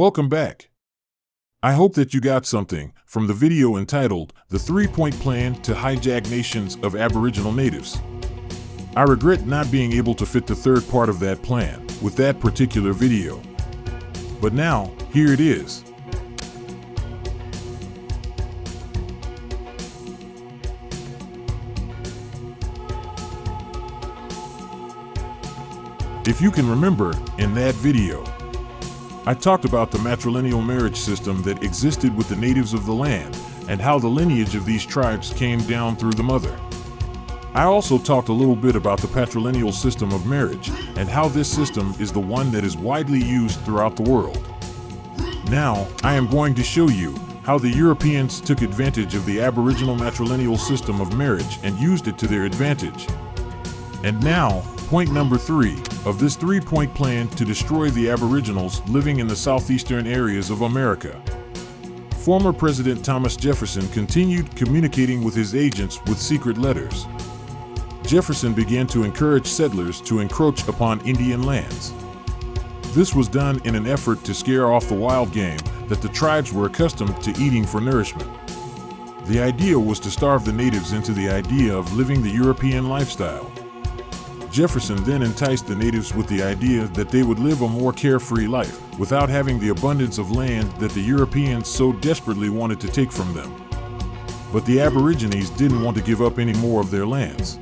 Welcome back. I hope that you got something from the video entitled The 3-Point Plan to Hijack Nations of Aboriginal Natives. I regret not being able to fit the third part of that plan with that particular video. But now, here it is. If you can remember, in that video, I talked about the matrilineal marriage system that existed with the natives of the land and how the lineage of these tribes came down through the mother. I also talked a little bit about the patrilineal system of marriage and how this system is the one that is widely used throughout the world. Now, I am going to show you how the Europeans took advantage of the Aboriginal matrilineal system of marriage and used it to their advantage. And now, point number 3 of this 3-point plan to destroy the Aboriginals living in the southeastern areas of America. Former President Thomas Jefferson continued communicating with his agents with secret letters. Jefferson began to encourage settlers to encroach upon Indian lands. This was done in an effort to scare off the wild game that the tribes were accustomed to eating for nourishment. The idea was to starve the natives into the idea of living the European lifestyle. Jefferson then enticed the natives with the idea that they would live a more carefree life without having the abundance of land that the Europeans so desperately wanted to take from them. But the Aborigines didn't want to give up any more of their lands.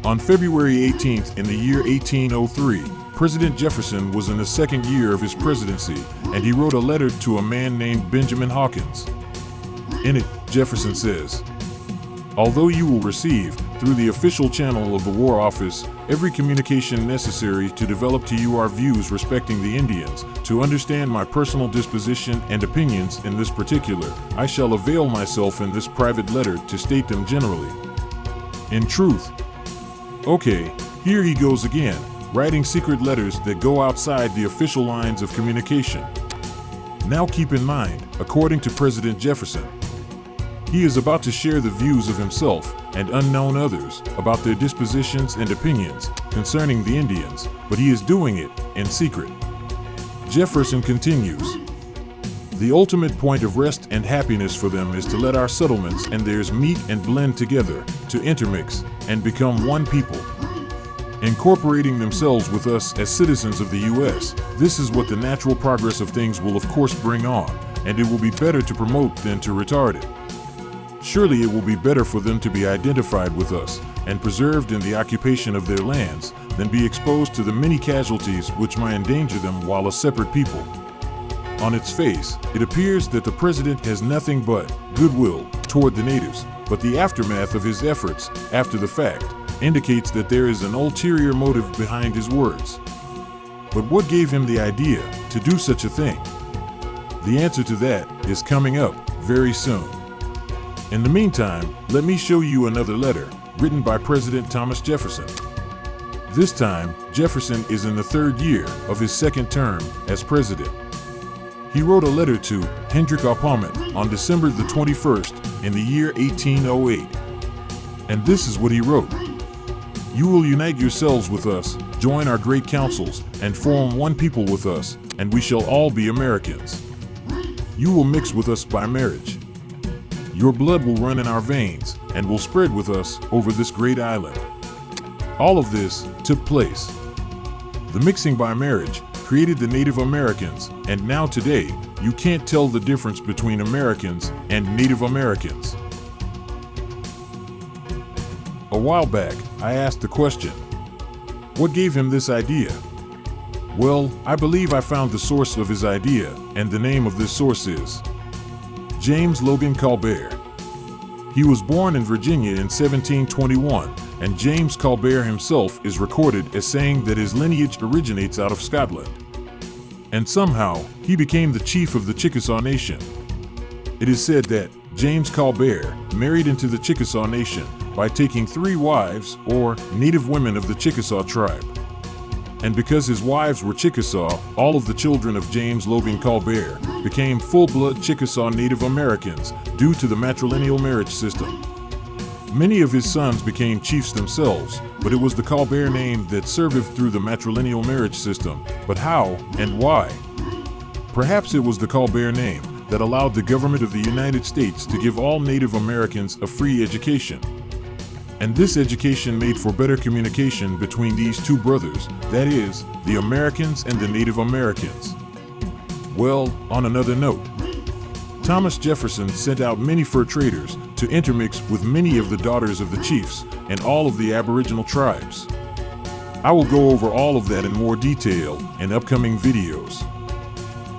On February 18th in the year 1803, President Jefferson was in the second year of his presidency, and he wrote a letter to a man named Benjamin Hawkins. In it, Jefferson says, "Although you will receive, through the official channel of the War Office, every communication necessary to develop to you our views respecting the Indians, to understand my personal disposition and opinions in this particular, I shall avail myself in this private letter to state them generally. In truth." Okay, here he goes again, writing secret letters that go outside the official lines of communication. Now keep in mind, according to President Jefferson, he is about to share the views of himself and unknown others about their dispositions and opinions concerning the Indians, but he is doing it in secret. Jefferson continues, "The ultimate point of rest and happiness for them is to let our settlements and theirs meet and blend together, to intermix and become one people, incorporating themselves with us as citizens of the U.S. This is what the natural progress of things will of course bring on, and it will be better to promote than to retard it. Surely it will be better for them to be identified with us and preserved in the occupation of their lands than be exposed to the many casualties which might endanger them while a separate people." On its face, it appears that the president has nothing but goodwill toward the natives, but the aftermath of his efforts after the fact indicates that there is an ulterior motive behind his words. But what gave him the idea to do such a thing? The answer to that is coming up very soon. In the meantime, let me show you another letter written by President Thomas Jefferson. This time, Jefferson is in the third year of his second term as president. He wrote a letter to Hendrik Opperman on December the 21st in the year 1808. And this is what he wrote. "You will unite yourselves with us, join our great councils, and form one people with us, and we shall all be Americans. You will mix with us by marriage. Your blood will run in our veins and will spread with us over this great island." All of this took place. The mixing by marriage created the Native Americans, and now today, you can't tell the difference between Americans and Native Americans. A while back, I asked the question, what gave him this idea? Well, I believe I found the source of his idea, and the name of this source is James Logan Colbert. He was born in Virginia in 1721, and James Colbert himself is recorded as saying that his lineage originates out of Scotland. And somehow, he became the chief of the Chickasaw Nation. It is said that James Colbert married into the Chickasaw Nation by taking 3 wives, or native women of the Chickasaw tribe. And because his wives were Chickasaw, all of the children of James Logan Colbert became full-blood Chickasaw Native Americans due to the matrilineal marriage system. Many of his sons became chiefs themselves, but it was the Colbert name that survived through the matrilineal marriage system. But how and why? Perhaps it was the Colbert name that allowed the government of the United States to give all Native Americans a free education. And this education made for better communication between these two brothers, that is, the Americans and the Native Americans. Well, on another note, Thomas Jefferson sent out many fur traders to intermix with many of the daughters of the chiefs and all of the Aboriginal tribes. I will go over all of that in more detail in upcoming videos.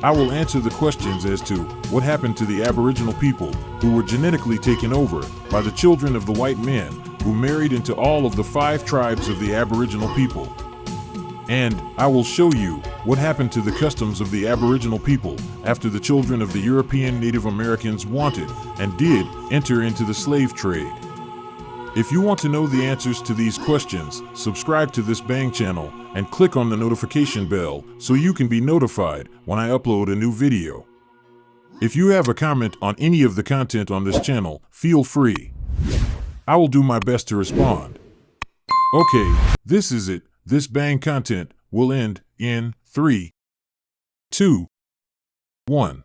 I will answer the questions as to what happened to the Aboriginal people who were genetically taken over by the children of the white men who married into all of the 5 tribes of the Aboriginal people. And I will show you what happened to the customs of the Aboriginal people after the children of the European Native Americans wanted and did enter into the slave trade. If you want to know the answers to these questions, subscribe to this Bang channel and click on the notification bell so you can be notified when I upload a new video. If you have a comment on any of the content on this channel, feel free. I will do my best to respond. Okay, this is it. This Bang content will end in 3, 2, 1.